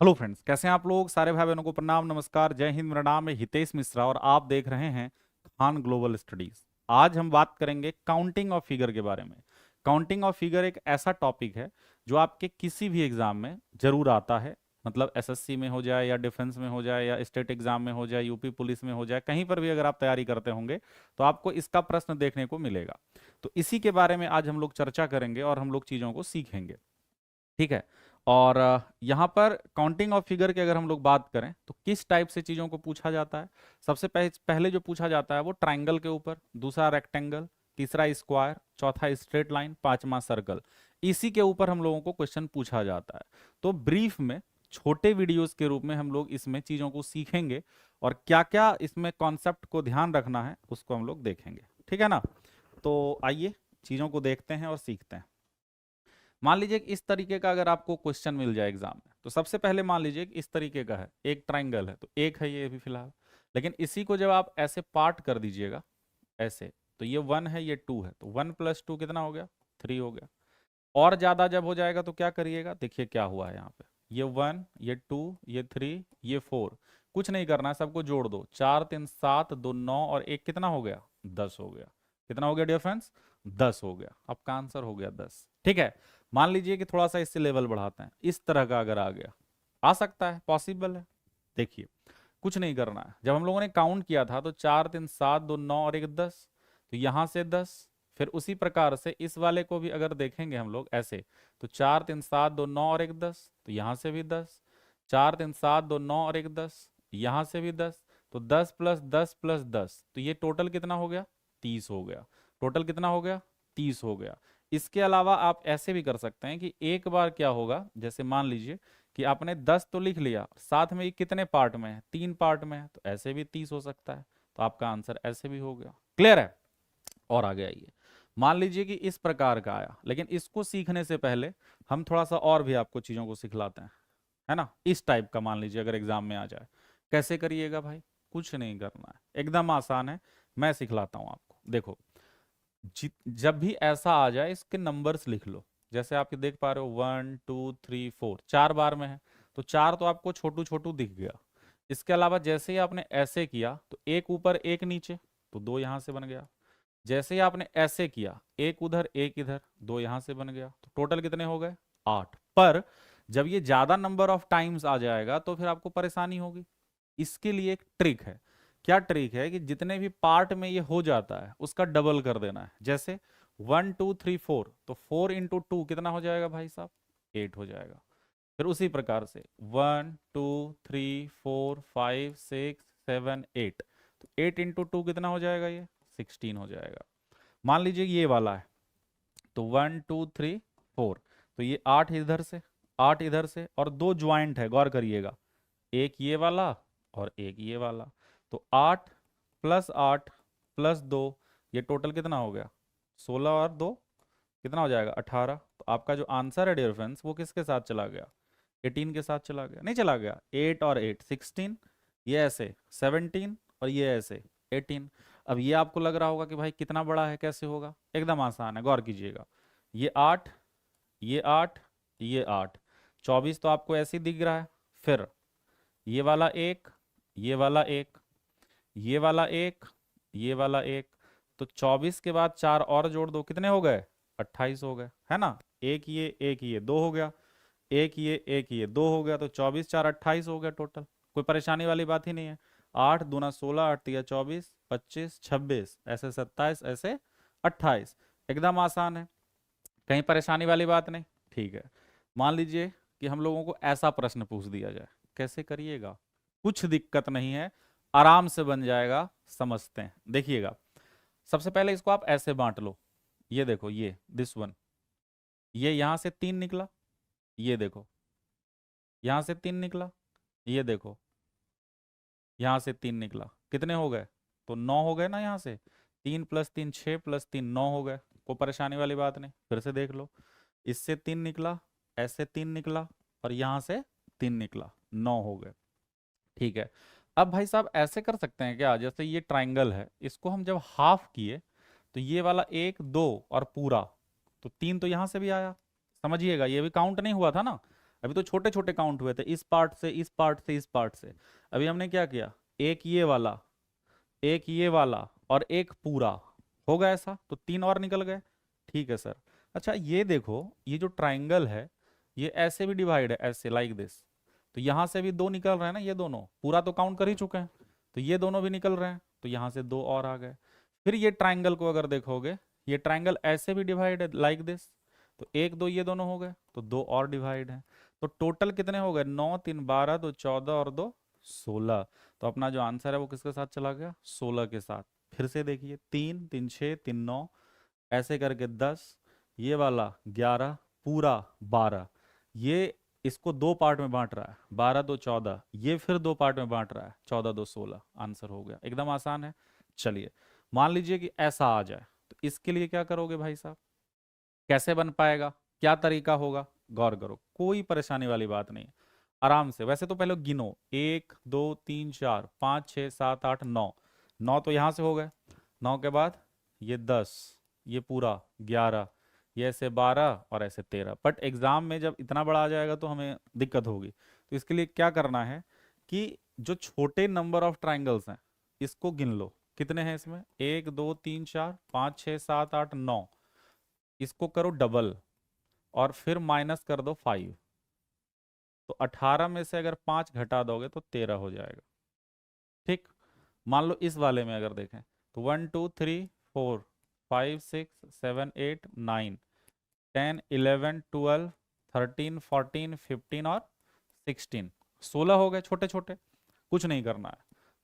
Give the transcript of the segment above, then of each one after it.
Hello friends, कैसे हैं आप लोग। सारे भाई बहनों को प्रणाम, नमस्कार, जय हिंद। मेरा नाम है हितेश मिश्रा और आप देख रहे हैं खान ग्लोबल स्टडीज। आज हम बात करेंगे काउंटिंग ऑफ फिगर के बारे में। काउंटिंग ऑफ फिगर एक ऐसा टॉपिक है जो आपके किसी भी एग्जाम में जरूर आता है। मतलब एसएससी में हो जाए या डिफेंस में हो जाए या स्टेट एग्जाम में हो जाए, यूपी पुलिस में हो जाए, कहीं पर भी अगर आप तैयारी करते होंगे तो आपको इसका प्रश्न देखने को मिलेगा। तो इसी के बारे में आज हम लोग चर्चा करेंगे और हम लोग चीज़ों को सीखेंगे। ठीक है। और यहाँ पर काउंटिंग ऑफ फिगर की अगर हम लोग बात करें तो किस टाइप से चीज़ों को पूछा जाता है। सबसे पहले जो पूछा जाता है वो ट्राइंगल के ऊपर, दूसरा रेक्टेंगल, तीसरा स्क्वायर, चौथा स्ट्रेट लाइन, पांचवा सर्कल। इसी के ऊपर हम लोगों को क्वेश्चन पूछा जाता है। तो ब्रीफ में छोटे वीडियोस के रूप में हम लोग इसमें चीज़ों को सीखेंगे और क्या क्या इसमें कॉन्सेप्ट को ध्यान रखना है उसको हम लोग देखेंगे। ठीक है ना। तो आइए चीज़ों को देखते हैं और सीखते हैं। मान लीजिए कि इस तरीके का अगर आपको क्वेश्चन मिल जाए एग्जाम में, तो सबसे पहले मान लीजिए कि इस तरीके का है, एक ट्राइंगल है तो एक है ये भी फिलहाल। लेकिन इसी को जब आप ऐसे पार्ट कर दीजिएगा ऐसे, तो ये 1 है ये 2 है, तो 1 + 2 कितना हो गया, 3 हो गया। और ज्यादा जब हो जाएगा तो क्या करिएगा, देखिए क्या हुआ है यहाँ पे, ये 1 ये 2 ये 3 ये 4। कुछ नहीं करना है, सबको जोड़ दो, 4 3 7 2 9 और एक कितना हो गया, 10 हो गया। कितना हो गया डियर फ्रेंड्स, 10 हो गया। आपका आंसर हो गया 10। ठीक है। मान लीजिए कि थोड़ा सा इससे लेवल बढ़ाते हैं, इस तरह का अगर आ गया, आ सकता है, पॉसिबल है। देखिए कुछ नहीं करना है, जब हम लोगों ने काउंट किया था तो 4 3 7 2 9 और एक 10, तो यहां से 10। फिर उसी प्रकार से इस वाले को भी अगर देखेंगे हम लोग ऐसे, तो 4 3 7 2 9 और एक 10, तो यहां से भी 10। 4 3 7 2 9 और एक 10, यहां से भी 10। तो 10 + 10 + 10, तो ये टोटल कितना हो गया, 30 हो गया। टोटल कितना हो गया, 30 हो गया। इसके अलावा आप ऐसे भी कर सकते हैं कि एक बार क्या होगा, जैसे मान लीजिए कि आपने 10 तो लिख लिया, साथ में ये कितने पार्ट में है, 3 पार्ट में है, तो ऐसे भी 30 हो सकता है। तो आपका आंसर ऐसे भी हो गया। क्लियर है। और आगे आइए, मान लीजिए कि इस प्रकार का आया, लेकिन इसको सीखने से पहले हम थोड़ा सा और भी आपको चीजों को सिखलाते हैं, है ना। इस टाइप का मान लीजिए अगर एग्जाम में आ जाए, कैसे करिएगा भाई, कुछ नहीं करना है, एकदम आसान है। मैं सिखलाता हूं आपको। देखो, जब भी ऐसा आ जाए इसके नंबर्स लिख लो। जैसे आप ये देख पा रहे हो 1 2 3 4, 4 बार में है, तो 4 तो आपको छोटू छोटू दिख गया। इसके अलावा जैसे ही आपने ऐसे किया तो एक ऊपर एक नीचे, तो 2 यहां से बन गया। जैसे ही आपने ऐसे किया, एक उधर एक इधर, 2 यहां से बन गया। तो टोटल कितने हो गए, 8। पर जब ये ज्यादा नंबर ऑफ टाइम्स आ जाएगा तो फिर आपको परेशानी होगी। इसके लिए एक ट्रिक है। क्या ट्रिक है कि जितने भी पार्ट में ये हो जाता है उसका डबल कर देना है। जैसे 1 2 3 4, तो 4 × 2 कितना हो जाएगा भाई साहब, 8 हो जाएगा। फिर उसी प्रकार से 1 2 3 4 5 6 7 8, तो 8 × 2 कितना हो जाएगा, ये 16 हो जाएगा। मान लीजिए ये वाला है, तो 1 2 3 4, तो ये 8 इधर से, 8 इधर से, और 2 ज्वाइंट है, गौर करिएगा, एक ये वाला और एक ये वाला। तो 8 + 8 + 2, ये टोटल कितना हो गया, 16 और 2 कितना हो जाएगा, 18। तो आपका जो आंसर है डियर फ्रेंड्स वो किसके साथ चला गया, 18 के साथ चला गया, नहीं चला गया। 8 और 8 16, ये ऐसे 17 और ये ऐसे 18। अब ये आपको लग रहा होगा कि भाई कितना बड़ा है, कैसे होगा, एकदम आसान है, गौर कीजिएगा। ये 8, ये 8, ये 8, 24 तो आपको ऐसे ही दिख रहा है। फिर ये वाला एक, ये वाला एक, ये वाला एक, ये वाला एक, तो 24 के बाद 4 और जोड़ दो, कितने हो गए, 28 हो गए, है ना। एक ये 2 हो गया, एक ये 2 हो गया, तो 24 4 28 हो गया टोटल। कोई परेशानी वाली बात ही नहीं है। 8 दूना 16, 8 तिया 24, 25 26, ऐसे 27, ऐसे 28, एकदम आसान है, कहीं परेशानी वाली बात नहीं। ठीक है। मान लीजिए कि हम लोगों को ऐसा प्रश्न पूछ दिया जाए, कैसे करिएगा, कुछ दिक्कत नहीं है, आराम से बन जाएगा। समझते हैं, देखिएगा। सबसे पहले इसको आप ऐसे बांट लो। ये देखो, ये दिस वन, ये यहां से 3 निकला, ये देखो यहां से 3 निकला, ये देखो यहां से 3 निकला, कितने हो गए, तो 9 हो गए ना। यहां से 3 + 3 6 + 3 9 हो गए। कोई परेशानी वाली बात नहीं। फिर से देख लो, इससे 3 निकला, ऐसे 3 निकला, और यहां से 3 निकला, 9 हो गए। ठीक है। अब भाई साहब ऐसे कर सकते हैं क्या, जैसे ये ट्राइंगल है, इसको हम जब हाफ किए तो ये वाला 1 2 और पूरा, तो 3 तो यहां से भी आया। समझिएगा, ये भी काउंट नहीं हुआ था ना। अभी तो छोटे छोटे काउंट हुए थे, इस पार्ट से इस पार्ट से इस पार्ट से। अभी हमने क्या किया, एक ये वाला, एक ये वाला और एक पूरा, हो गया ऐसा, तो 3 और निकल गए। ठीक है सर। अच्छा ये देखो, ये जो ट्राइंगल है ये ऐसे भी डिवाइड है, ऐसे लाइक दिस, तो यहां से भी 2 निकल रहे हैं ना, ये दोनों पूरा तो काउंट कर ही चुके हैं, तो ये दोनों भी निकल रहे हैं, तो यहां से 2 और आ गए। फिर ये ट्राइंगल को अगर देखोगे, ये ट्राइंगल ऐसे भी डिवाइड है लाइक दिस, तो 1 2 ये दोनों हो गए, तो 2 और डिवाइड है। तो टोटल कितने हो गए, 9 3 12, 2 14 और 2 16। तो अपना जो आंसर है वो किसके साथ चला गया, 16 के साथ। फिर से देखिए, 3 3 6 3 9, ऐसे करके 10, ये वाला 11, पूरा 12, ये इसको 2 पार्ट में बांट रहा है, 12 2 14, ये फिर 2 पार्ट में बांट रहा है, 14 2 16। आंसर हो गया, एकदम आसान है। चलिए मान लीजिए कि ऐसा आ जाए, तो इसके लिए क्या करोगे भाई साहब, कैसे बन पाएगा, क्या तरीका होगा, गौर करो, कोई परेशानी वाली बात नहीं है, आराम से। वैसे तो पहले गिनो, 1 2 3 4 5 6 7 8 9, 9 तो यहां से हो गए, 9 के बाद ये 10, ये पूरा 11, ये ऐसे 12 और ऐसे 13। बट एग्जाम में जब इतना बड़ा आ जाएगा तो हमें दिक्कत होगी, तो इसके लिए क्या करना है कि जो छोटे नंबर ऑफ ट्राइंगल्स हैं इसको गिन लो, कितने हैं इसमें, 1 2 3 4 5 6 7 8 9, इसको करो डबल और फिर माइनस कर दो 5, तो 18 में से अगर 5 घटा दोगे तो 13 हो जाएगा। ठीक, मान लो इस वाले में अगर देखें तो 1 2 3 4 5 6 7 8 9 10 11 12 13 14 15 और 16, 16 हो गए छोटे छोटे, कुछ नहीं करना है,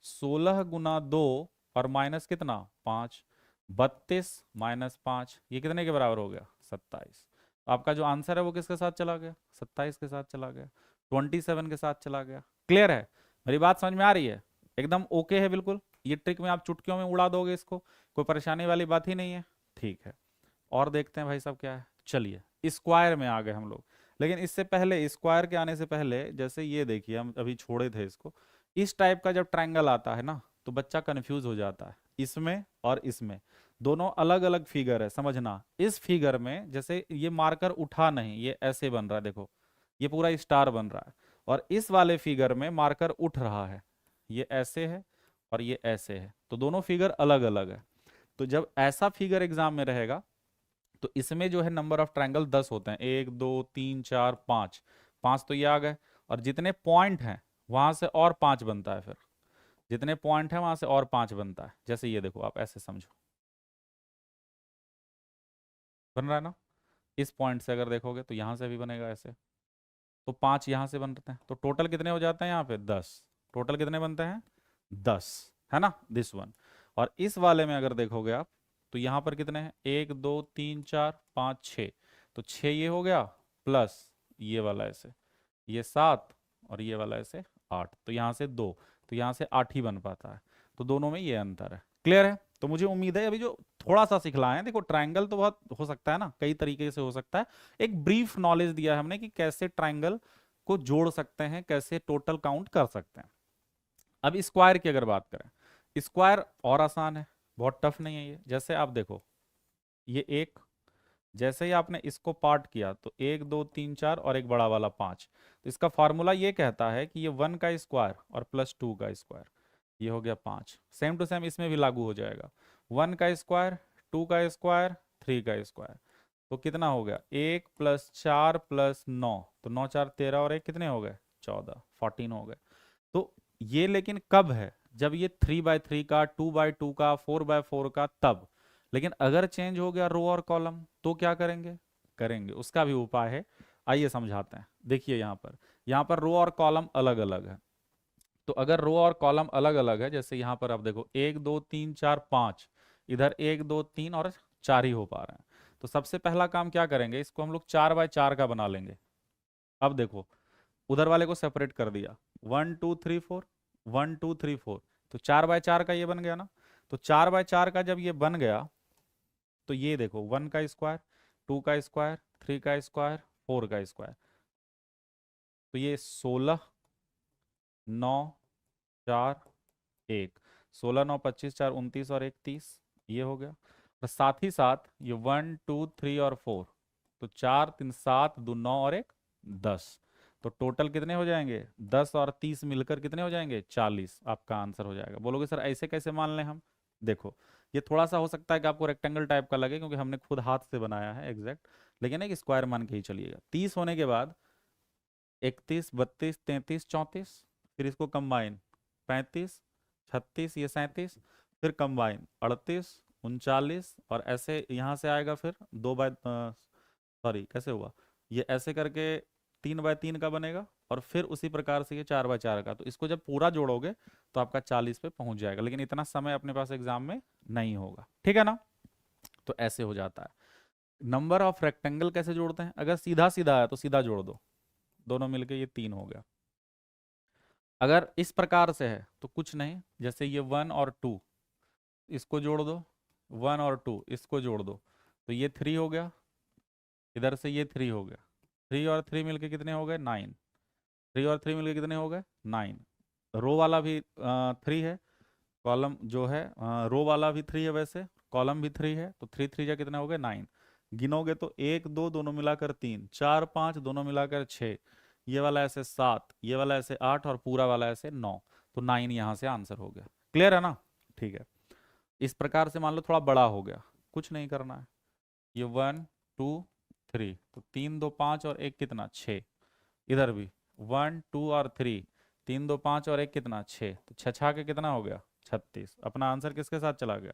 16 गुना 2 और माइनस कितना 5, 32 माइनस 5, ये कितने के बराबर हो गया 27। आपका जो आंसर है वो किसके साथ चला गया, 27 के साथ चला गया, 27 के साथ चला गया। क्लियर है, मेरी बात समझ में आ रही है, एकदम ओके है बिल्कुल, ये ट्रिक में आप चुटकियों में उड़ा दोगे इसको, कोई परेशानी वाली बात ही नहीं है। ठीक है, और देखते हैं भाई साहब क्या है। चलिए स्क्वायर में आ गए हम लोग, लेकिन इससे पहले, स्क्वायर के आने से पहले, जैसे ये देखिए हम अभी छोड़े थे इसको, इस टाइप का जब ट्रायंगल आता है ना तो बच्चा कंफ्यूज हो जाता है, इसमें और इसमें दोनों अलग अलग फिगर है, समझना। इस फिगर में जैसे ये मार्कर उठा नहीं, ये ऐसे बन रहा है, देखो ये पूरा स्टार बन रहा है, और इस वाले फिगर में मार्कर उठ रहा है, ये ऐसे है और ये ऐसे है, तो दोनों फिगर अलग अलग है। तो जब ऐसा फिगर एग्जाम में रहेगा तो इसमें जो है नंबर ऑफ ट्रायंगल 10 होते हैं, 1 2 3 4 5, 5 तो ये आ गए, और जितने पॉइंट हैं वहां से और 5 बनता है, फिर जितने पॉइंट हैं वहां से और 5 बनता है। जैसे ये देखो, आप ऐसे समझो, बन रहा है ना, इस पॉइंट से अगर देखोगे तो यहां से भी बनेगा ऐसे, तो 5 यहां से बनते हैं, तो टोटल कितने हो जाते हैं यहाँ पे 10, टोटल कितने बनते हैं 10, है ना, दिस वन। और इस वाले में अगर देखोगे आप तो यहाँ पर कितने हैं, 1 2 3 4 5 6, तो 6 ये हो गया, प्लस ये वाला ऐसे, ये 7 और ये वाला ऐसे 8, तो यहाँ से 2, तो यहाँ से 8 ही बन पाता है, तो दोनों में ये अंतर है। क्लियर है, तो मुझे उम्मीद है अभी जो थोड़ा सा सिखलाए हैं, देखो ट्रायंगल तो बहुत हो सकता है ना, कई तरीके से हो सकता है, एक ब्रीफ नॉलेज दिया है हमने कि कैसे ट्रायंगल को जोड़ सकते हैं, कैसे टोटल काउंट कर सकते हैं। अब स्क्वायर की अगर बात करें, स्क्वायर और आसान है, बहुत टफ नहीं है ये। जैसे आप देखो, ये एक, जैसे ही आपने इसको पार्ट किया तो 1 2 3 4 और एक बड़ा वाला 5, तो इसका फॉर्मूला ये कहता है कि ये 1 का स्क्वायर और प्लस 2 का स्क्वायर, ये हो गया 5। सेम टू सेम इसमें भी लागू हो जाएगा, 1 का स्क्वायर, 2 का स्क्वायर, 3 का स्क्वायर, तो कितना हो गया 1 प्लस 4 प्लस 9, तो 9 4 13 और एक कितने हो गए 14, 14 हो गए। तो ये लेकिन कब है, जब ये 3 बाय 3 का, 2 बाय 2 का, 4 बाय 4 का, तब। लेकिन अगर चेंज हो गया रो और कॉलम तो क्या करेंगे, करेंगे, उसका भी उपाय है, आइए समझाते हैं। देखिए यहाँ पर रो और कॉलम अलग अलग है, तो अगर रो और कॉलम अलग अलग है, जैसे यहाँ पर आप देखो 1 2 3 4 5, इधर 1 2 3 और 4 ही हो पा रहे हैं, तो सबसे पहला काम क्या करेंगे, इसको हम लोग 4 बाय 4 का बना लेंगे। अब देखो, उधर वाले को सेपरेट कर दिया, 1 2 3 4, 1 2 3 4, तो 4 बाय 4 का ये बन गया ना। तो 4 बाय 4 का जब ये बन गया तो ये देखो, 1 का स्क्वायर, 2 का स्क्वायर, 3 का स्क्वायर, 4 का स्क्वायर, तो ये 16 9 4 1, 16 9 25 4 29 और 1 30, ये हो गया। और साथ ही साथ ये 1 2 3 और 4, तो 4 3 7 2 9 और 1 10, तो टोटल कितने हो जाएंगे, 10 और 30 मिलकर कितने हो जाएंगे, 40 आपका आंसर हो जाएगा। बोलोगे सर ऐसे कैसे मान लें हम, देखो ये थोड़ा सा हो सकता है कि आपको रेक्टेंगल टाइप का लगे क्योंकि हमने खुद हाथ से बनाया है एग्जैक्ट, लेकिन एक स्क्वायर मान के ही चलिएगा। 30 होने के बाद 31, 32, 33, 34, फिर इसको कंबाइन 35, 36, ये 37, फिर कंबाइन 38, 39, और ऐसे यहाँ से आएगा फिर 2 बाय, सॉरी कैसे हुआ, ये ऐसे करके 3 बाय 3 का बनेगा, और फिर उसी प्रकार से ये 4 बाय 4 का। तो इसको जब पूरा जोड़ोगे तो आपका 40 पे पहुंच जाएगा, लेकिन इतना समय अपने पास एग्जाम में नहीं होगा, ठीक है ना। तो ऐसे हो जाता है। नंबर ऑफ रेक्टेंगल कैसे जोड़ते हैं, अगर सीधा सीधा है तो सीधा जोड़ दो, दोनों मिलके ये 3 हो गया। अगर इस प्रकार से है तो कुछ नहीं, जैसे ये 1 और 2 इसको जोड़ दो, 1 और 2 इसको जोड़ दो, तो ये 3 हो गया, इधर से ये 3 हो गया, 3 और 3 मिलके कितने हो गए, 9, 3 और 3 मिलके कितने हो गए, 9। रो वाला भी 3 है, कॉलम जो है रो वाला भी 3 है, वैसे कॉलम भी 3 है, तो 3 3 जा कितने हो गए, 9। गिनोगे तो 1 2 दोनों मिलाकर 3, 4 5 दोनों मिलाकर 6, ये वाला ऐसे 7, ये वाला ऐसे 8, और पूरा वाला ऐसे 9, तो 9 यहाँ से आंसर हो गया। क्लियर है ना, ठीक है। इस प्रकार से मान लो थोड़ा बड़ा हो गया, कुछ नहीं करना है, ये 1 2 3, तो 3 2 5 और एक कितना, 6। इधर भी 1 2 और 3, 3 2 5 और एक कितना, 6, तो 6 के कितना हो गया, 36। अपना आंसर किसके साथ चला गया,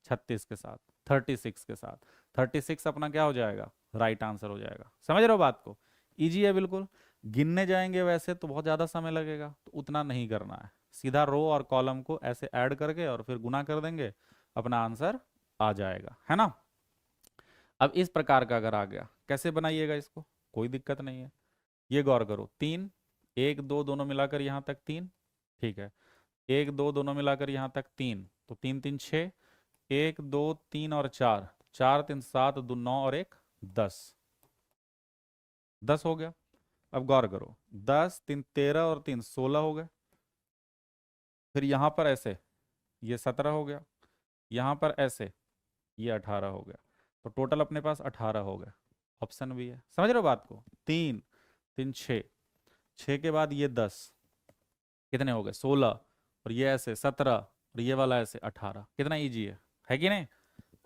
36 के साथ, 36 के साथ। 36 अपना क्या हो जाएगा, राइट आंसर हो जाएगा। समझ रहे हो बात को, इजी है बिल्कुल। गिनने जाएंगे वैसे तो बहुत ज़्यादा समय लगेगा, तो उतना नहीं करना है, सीधा रो और कॉलम को ऐसे ऐड करके और फिर गुना कर देंगे, अपना आंसर आ जाएगा, है ना। अब इस प्रकार का अगर आ गया, कैसे बनाइएगा इसको, कोई दिक्कत नहीं है। ये गौर करो, 3, 1 2 दोनों मिलाकर यहाँ तक 3, ठीक है, 1 2 दोनों मिलाकर यहाँ तक 3, तो 3 3 6, 1 2 3 और 4, 4 3 7 2 9 और एक 10, 10 हो गया। अब गौर करो, 10 3 13 और 3 16 हो गए, फिर यहाँ पर ऐसे ये 17 हो गया, यहाँ पर ऐसे ये 18 हो गया, तो टोटल अपने पास 18 हो गए। ऑप्शन भी है, समझ रहे हो बात को, 3 3 6, 6 के बाद ये 10, कितने हो गए, 16, और ये ऐसे 17, और ये वाला ऐसे 18, कितना इजी है कि नहीं।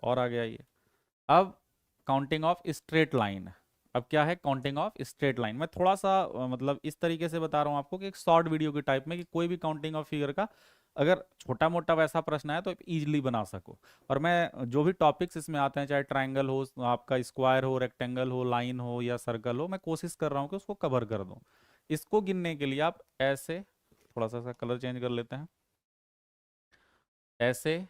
और आ गया ये, अब काउंटिंग ऑफ स्ट्रेट लाइन। अब क्या है काउंटिंग ऑफ स्ट्रेट लाइन, मैं थोड़ा सा मतलब इस तरीके से बता रहा हूँ आपको कि एक शॉर्ट वीडियो के टाइप में, कि कोई भी काउंटिंग ऑफ फिगर का अगर छोटा मोटा वैसा प्रश्न है तो इजीली बना सको। और मैं जो भी टॉपिक्स इसमें आते हैं, चाहे ट्राइंगल हो, आपका स्क्वायर हो, रेक्टेंगल हो, लाइन हो या सर्कल हो, मैं कोशिश कर रहा हूँ कि उसको कवर कर दूँ। इसको गिनने के लिए आप ऐसे, थोड़ा सा कलर चेंज कर लेते हैं, ऐसे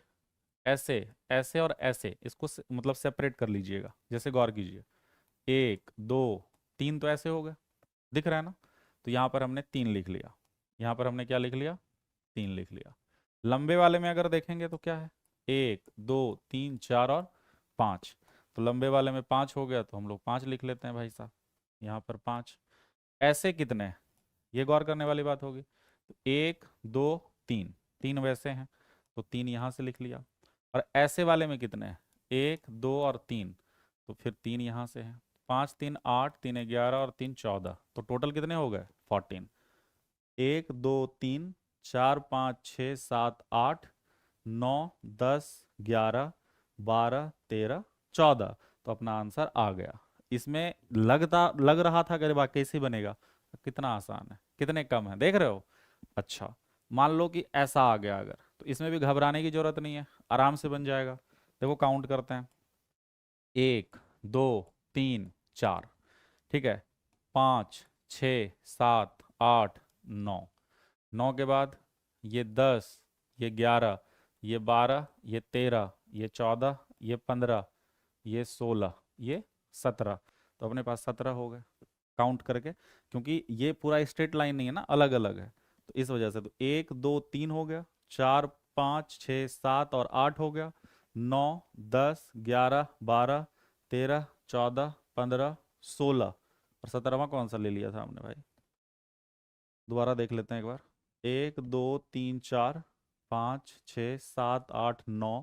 ऐसे ऐसे और ऐसे, इसको मतलब सेपरेट कर लीजिएगा, जैसे गौर कीजिए, 1 2 3 तो ऐसे हो गए, दिख रहा है ना। तो यहाँ पर हमने 3 लिख लिया, यहाँ पर हमने क्या लिख लिया, 3 लिख लिया। लंबे वाले में अगर देखेंगे तो क्या है, 1 2 3 4 और 5, तो लंबे वाले में 5 हो गया, तो हम लोग 5 लिख लेते हैं भाई साहब, यहाँ पर 5। ऐसे कितने हैं, ये गौर करने वाली बात होगी, तो 1 2 3, 3 वैसे हैं, तो 3 यहाँ से लिख लिया। और ऐसे वाले में कितने हैं, 1 2 और 3, तो फिर 3 यहाँ से हैं, 5 3 8, 3 11 और 3 14, तो टोटल कितने हो गए, 14। 1 2 3 4 5 6 7 8 9 10 11 12 13 14, तो अपना आंसर आ गया। इसमें लग रहा था कि वाकई कैसे बनेगा, कितना आसान है, कितने कम है, देख रहे हो। अच्छा, मान लो कि ऐसा आ गया अगर, तो इसमें भी घबराने की जरूरत नहीं है, आराम से बन जाएगा। देखो काउंट करते हैं, 1 2 3 4, ठीक है, 5 6 7 8 9, 9 के बाद ये 10, ये 11, ये 12, ये 13, ये 14, ये 15, ये 16, ये 17, तो अपने पास 17 हो गए काउंट करके, क्योंकि ये पूरा स्ट्रेट लाइन नहीं है ना, अलग अलग है, तो इस वजह से। तो 1 2 3 हो गया, 4 5 6 7 और 8 हो गया, 9 10 11 12 13 14 15 16, और 17वां कौन सा ले लिया था हमने भाई, दोबारा देख लेते हैं एक बार। 1 2 3 4 5 6 7 8 9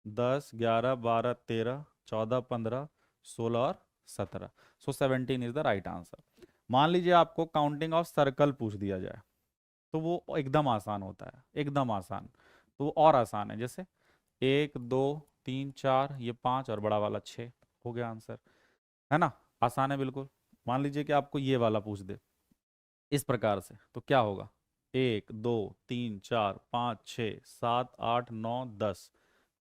10 11 12 13 14 15 16 और 17, सो 17 इज द राइट आंसर। मान लीजिए आपको काउंटिंग ऑफ सर्कल पूछ दिया जाए, तो वो एकदम आसान होता है, एकदम आसान। तो वो और आसान है, जैसे 1 2 3 4, ये 5 और बड़ा वाला 6, हो गया आंसर, है ना। आसान है बिल्कुल। मान लीजिए कि आपको ये वाला पूछ दे इस प्रकार से, तो क्या होगा? 1 2 3 4 5 6 7 8 9 10,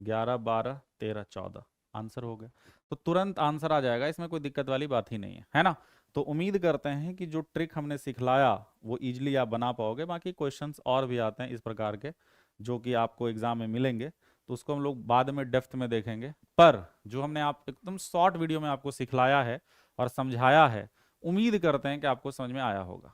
11 12 13 14, आंसर हो गया। तो तुरंत आंसर आ जाएगा, इसमें कोई दिक्कत वाली बात ही नहीं है ना। तो उम्मीद करते हैं कि जो ट्रिक हमने सिखलाया वो इजीली आप बना पाओगे। बाकी क्वेश्चंस और भी आते हैं इस प्रकार के जो कि आपको एग्जाम में मिलेंगे, तो उसको हम लोग बाद में डेप्थ में देखेंगे। पर जो हमने आप एकदम शॉर्ट वीडियो में आपको सिखलाया है और समझाया है, उम्मीद करते हैं कि आपको समझ में आया होगा।